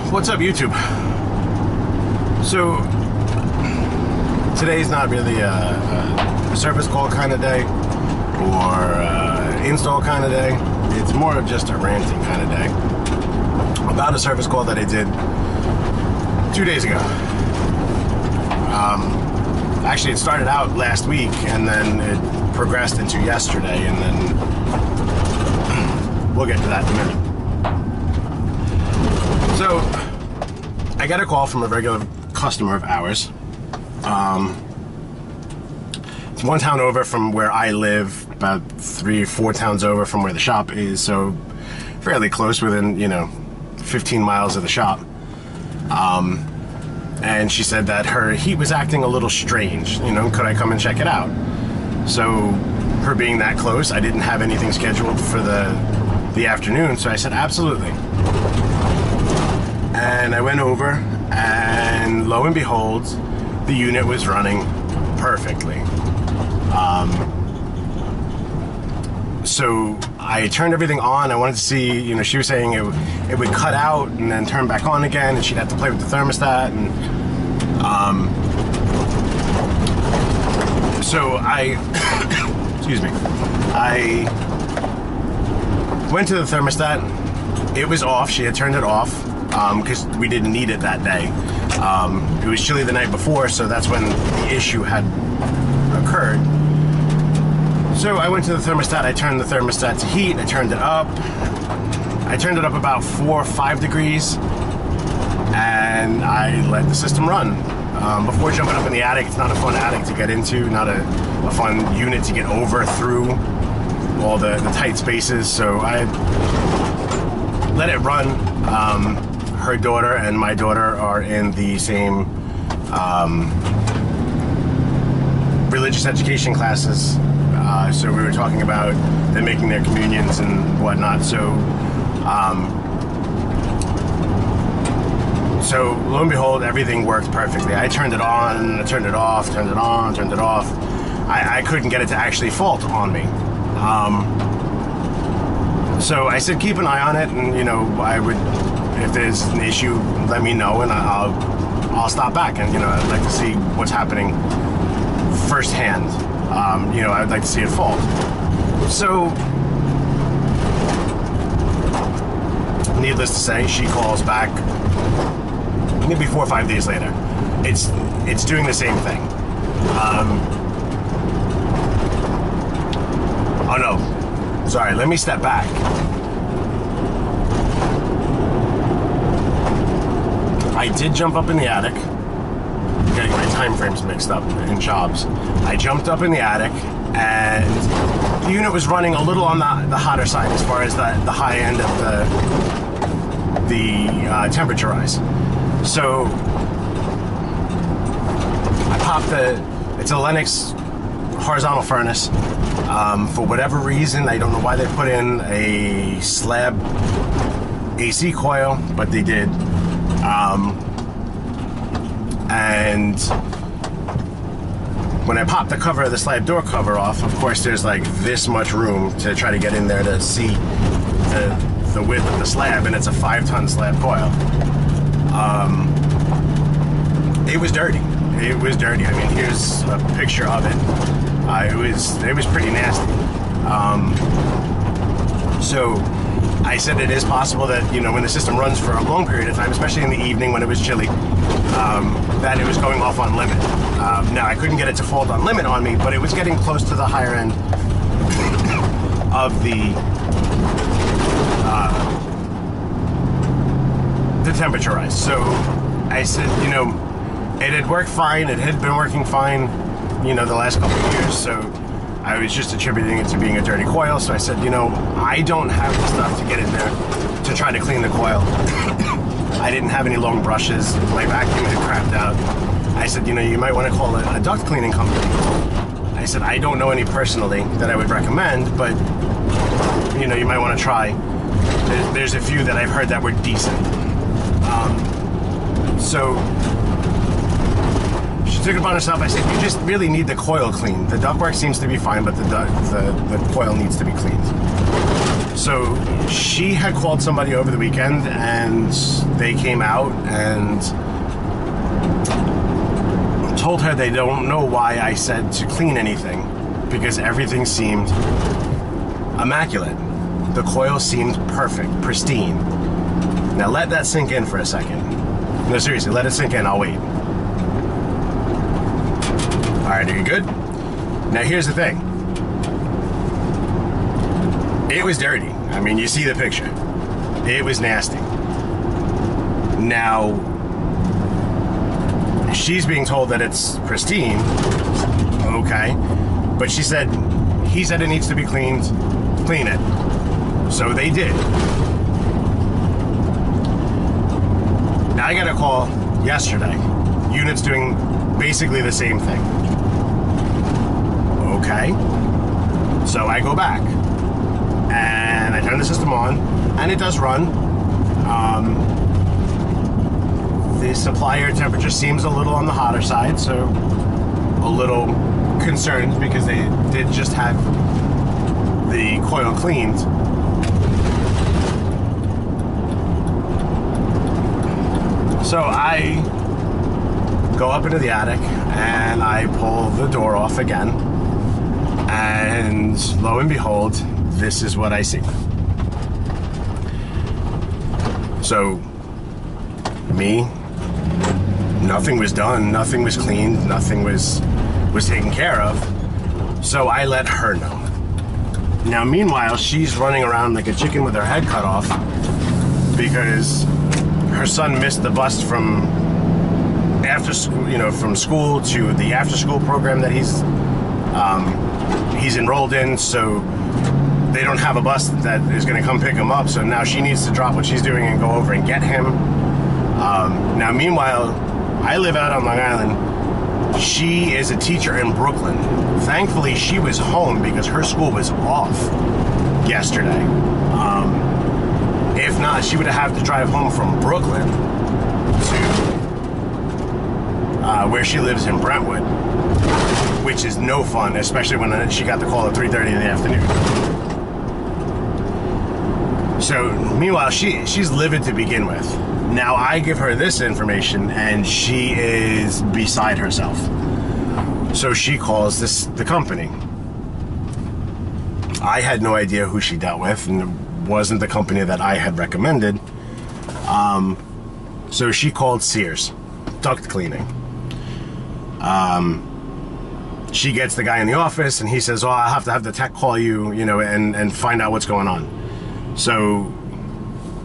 What's up, YouTube? So today's not really a service call kind of day or install kind of day. It's more of just a ranting kind of day about a service call that I did 2 days ago. Actually, it started out last week and then it progressed into yesterday, and then we'll get to that in a minute. So I got a call from a regular customer of ours. It's one town over from where I live, about 3 or 4 towns over from where the shop is, so fairly close, within 15 miles of the shop. And she said that her heat was acting a little strange. Could I come and check it out? So her being that close, I didn't have anything scheduled for the afternoon, so I said absolutely. And I went over, and lo and behold, the unit was running perfectly. So I turned everything on. I wanted to see, she was saying it would cut out and then turn back on again, and she'd have to play with the thermostat. And so I, excuse me, I went to the thermostat. It was off. She had turned it off because we didn't need it that day. It was chilly the night before, so that's when the issue had occurred. So I went to the thermostat. I turned the thermostat to heat. I turned it up. I turned it up about 4 or 5 degrees, and I let the system run. Before jumping up in the attic, it's not a fun attic to get into, not a fun unit to get over through all the tight spaces. So I let it run. Her daughter and my daughter are in the same religious education classes. So we were talking about them making their communions and whatnot. So lo and behold, everything worked perfectly. I turned it on, turned it off, turned it on, turned it off. I couldn't get it to actually fault on me. So I said, keep an eye on it, and I would, if there's an issue, let me know, and I'll stop back, and I'd like to see what's happening firsthand. I'd like to see it fault. So, needless to say, she calls back maybe 4 or 5 days later. It's doing the same thing. Oh no, sorry, let me step back. I did jump up in the attic. I'm getting my time frames mixed up in jobs. I jumped up in the attic, and the unit was running a little on the hotter side as far as the high end of the temperature rise. So I popped it's a Lennox horizontal furnace. For whatever reason, I don't know why they put in a slab AC coil, but they did. And when I popped the cover of the slab door cover off, of course there's like this much room to try to get in there to see the width of the slab, and it's a 5-ton slab coil. It was dirty. It was dirty. I mean, here's a picture of it. It was pretty nasty. So I said it is possible that, when the system runs for a long period of time, especially in the evening when it was chilly, that it was going off on limit. Now, I couldn't get it to fault on limit on me, but it was getting close to the higher end of the temperature rise. So I said, it had worked fine. It had been working fine, the last couple of years. So I was just attributing it to being a dirty coil. So I said, I don't have the stuff to get in there to try to clean the coil. I didn't have any long brushes. My vacuum had crapped out. I said, you might want to call a duct cleaning company. I said, I don't know any personally that I would recommend, but, you might want to try. There's a few that I've heard that were decent. So she took it upon herself. I said, you just really need the coil cleaned. The ductwork seems to be fine, but the coil needs to be cleaned. So she had called somebody over the weekend, and they came out and told her they don't know why I said to clean anything, because everything seemed immaculate. The coil seemed perfect, pristine. Now let that sink in for a second. No, seriously, let it sink in. I'll wait. All right, are you good? Now here's the thing. It was dirty. I mean, you see the picture. It was nasty. Now, she's being told that it's pristine. Okay. But he said it needs to be cleaned. Clean it. So they did. Now I got a call yesterday. Unit's doing basically the same thing. Okay. So I go back and I turn the system on, and it does run. The supplier temperature seems a little on the hotter side, so a little concerned because they did just have the coil cleaned. So I go up into the attic and I pull the door off again, and lo and behold, this is what I see. So, me, nothing was done, nothing was cleaned, nothing was taken care of. So I let her know. Now, meanwhile, she's running around like a chicken with her head cut off because her son missed the bus from after school, from school to the after school program that he's enrolled in. So they don't have a bus that is going to come pick him up. So now she needs to drop what she's doing and go over and get him. Now, meanwhile, I live out on Long Island. She is a teacher in Brooklyn. Thankfully, she was home because her school was off yesterday. If not, she would have to drive home from Brooklyn to where she lives in Brentwood, which is no fun, especially when she got the call at 3:30 in the afternoon. So, meanwhile, she's livid to begin with. Now, I give her this information, and she is beside herself. So she calls the company. I had no idea who she dealt with, and it wasn't the company that I had recommended. So she called Sears, duct cleaning. She gets the guy in the office, and he says, "Oh, I'll have to have the tech call you, and find out what's going on." So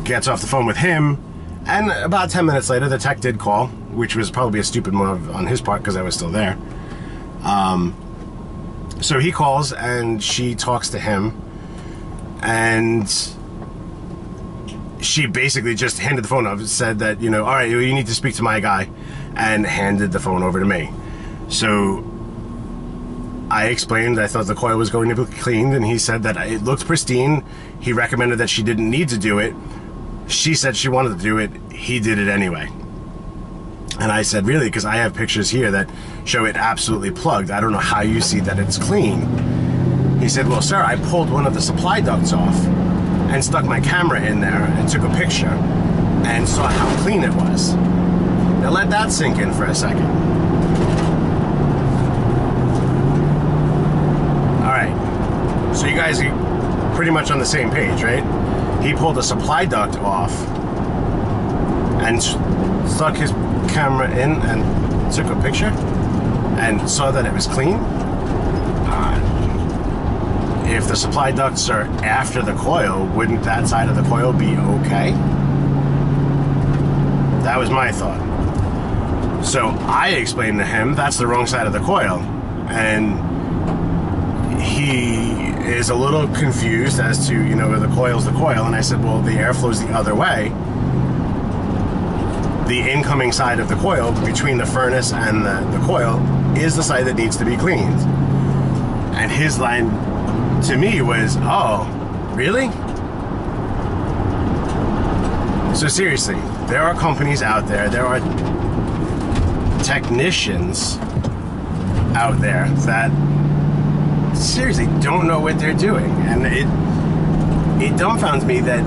gets off the phone with him, and about 10 minutes later, the tech did call, which was probably a stupid move on his part because I was still there. So he calls, and she talks to him, and she basically just handed the phone over, said that, all right, you need to speak to my guy, and handed the phone over to me. So I explained I thought the coil was going to be cleaned, and he said that it looked pristine. He recommended that she didn't need to do it. She said she wanted to do it. He did it anyway. And I said, really? Because I have pictures here that show it absolutely plugged. I don't know how you see that it's clean. He said, well, sir, I pulled one of the supply ducts off and stuck my camera in there and took a picture and saw how clean it was. Now let that sink in for a second. All right. So you guys are pretty much on the same page, right? He pulled a supply duct off and stuck his camera in and took a picture and saw that it was clean. If the supply ducts are after the coil, wouldn't that side of the coil be okay? That was my thought. So I explained to him that's the wrong side of the coil, and he is a little confused as to, the coil's the coil, and I said, well, the airflow's the other way. The incoming side of the coil, between the furnace and the coil, is the side that needs to be cleaned. And his line to me was, oh, really? So seriously, there are companies out there, there are technicians out there that seriously don't know what they're doing. And it dumbfounds me that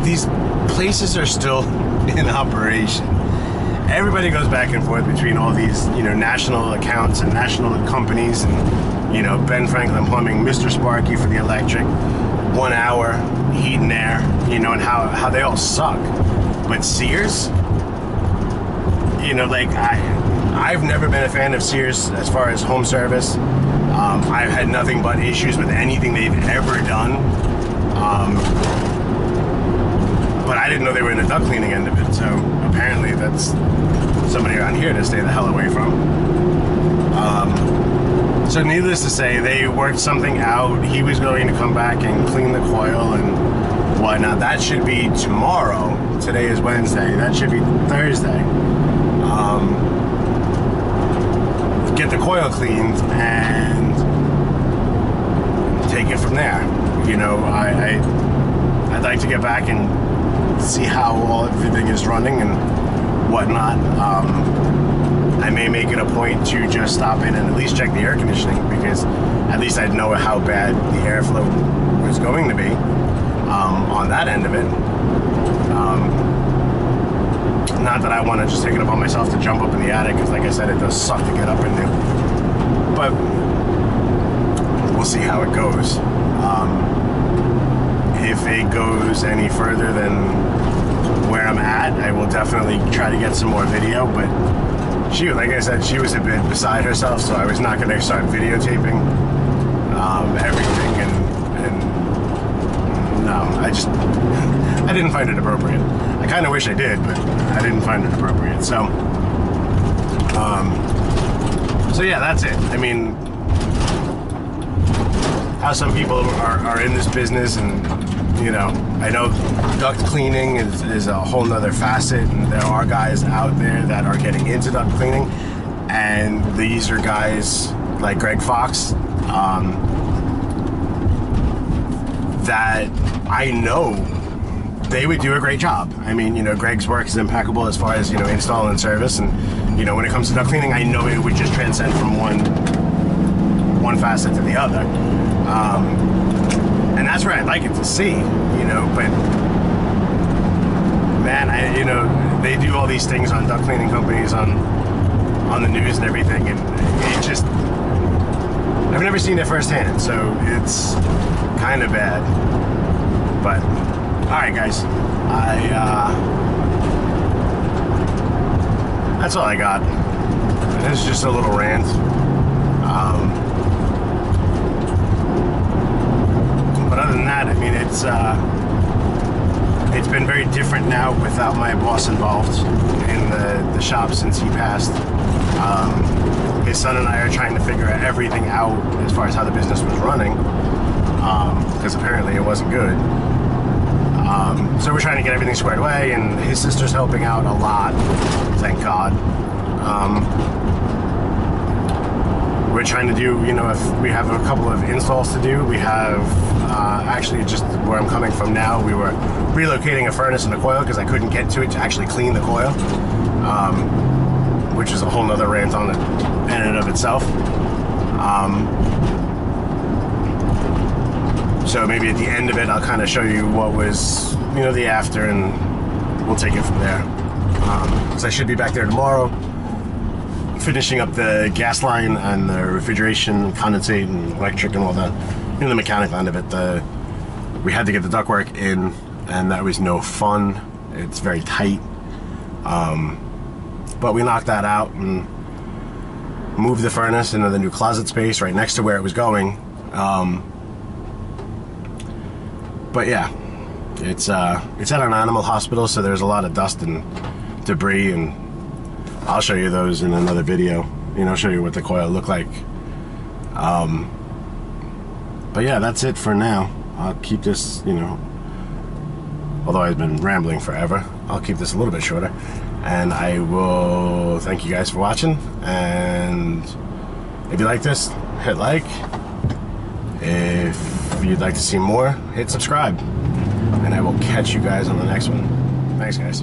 these places are still in operation. Everybody goes back and forth between all these, you know, national accounts and national companies, and, you know, Ben Franklin Plumbing, Mr. Sparky for the electric, 1 hour, heat and air, you know, and how they all suck. But Sears, you know, like, I've never been a fan of Sears as far as home service. I've had nothing but issues with anything they've ever done. But I didn't know they were in the duct cleaning end of it, so apparently that's somebody around here to stay the hell away from. So needless to say, they worked something out. He was going to come back and clean the coil and whatnot. That should be tomorrow. Today is Wednesday. That should be Thursday. Get the coil cleaned and take it from there. You know, I'd like to get back and see how everything is running and whatnot. I may make it a point to just stop in and at least check the air conditioning, because at least I'd know how bad the airflow was going to be on that end of it. Not that I want to just take it upon myself to jump up in the attic, because like I said, it does suck to get up into. But we'll see how it goes. If it goes any further than where I'm at, I will definitely try to get some more video. But she, like I said, she was a bit beside herself, so I was not going to start videotaping everything. And no, I didn't find it appropriate. I kind of wish I did, but I didn't find it appropriate. So, so yeah, that's it. I mean, how some people are in this business, and you know, I know duct cleaning is a whole nother facet, and there are guys out there that are getting into duct cleaning, and these are guys like Greg Fox that I know they would do a great job. I mean, you know, Greg's work is impeccable as far as, you know, install and service, and you know, when it comes to duct cleaning, I know it would just transcend from one facet to the other. And that's where I'd like it to see, you know, but man, you know, they do all these things on duct cleaning companies on the news and everything, and it just, I've never seen it firsthand, so it's kind of bad. But alright guys, that's all I got. It's just a little rant. But other than that, I mean, it's been very different now without my boss involved in the shop since he passed. His son and I are trying to figure everything out as far as how the business was running, because apparently it wasn't good. So we're trying to get everything squared away, and his sister's helping out a lot, thank God. We're trying to do, you know, if we have a couple of installs to do. We have, actually just where I'm coming from now, we were relocating a furnace and a coil because I couldn't get to it to actually clean the coil, which is a whole nother rant on it in and of itself. So maybe at the end of it, I'll kind of show you what was, you know, the after, and we'll take it from there. Because I should be back there tomorrow, finishing up the gas line and the refrigeration, condensate, and electric, and all the, you know, the mechanical end of it. We had to get the ductwork in, and that was no fun. It's very tight. But we knocked that out and moved the furnace into the new closet space right next to where it was going. But yeah, it's at an animal hospital, so there's a lot of dust and debris, and I'll show you those in another video. You know, show you what the coil looked like. But yeah, that's it for now. I'll keep this, you know, although I've been rambling forever, I'll keep this a little bit shorter. And I will thank you guys for watching. And if you like this, hit like. If you'd like to see more, hit subscribe. And I will catch you guys on the next one. Thanks, guys.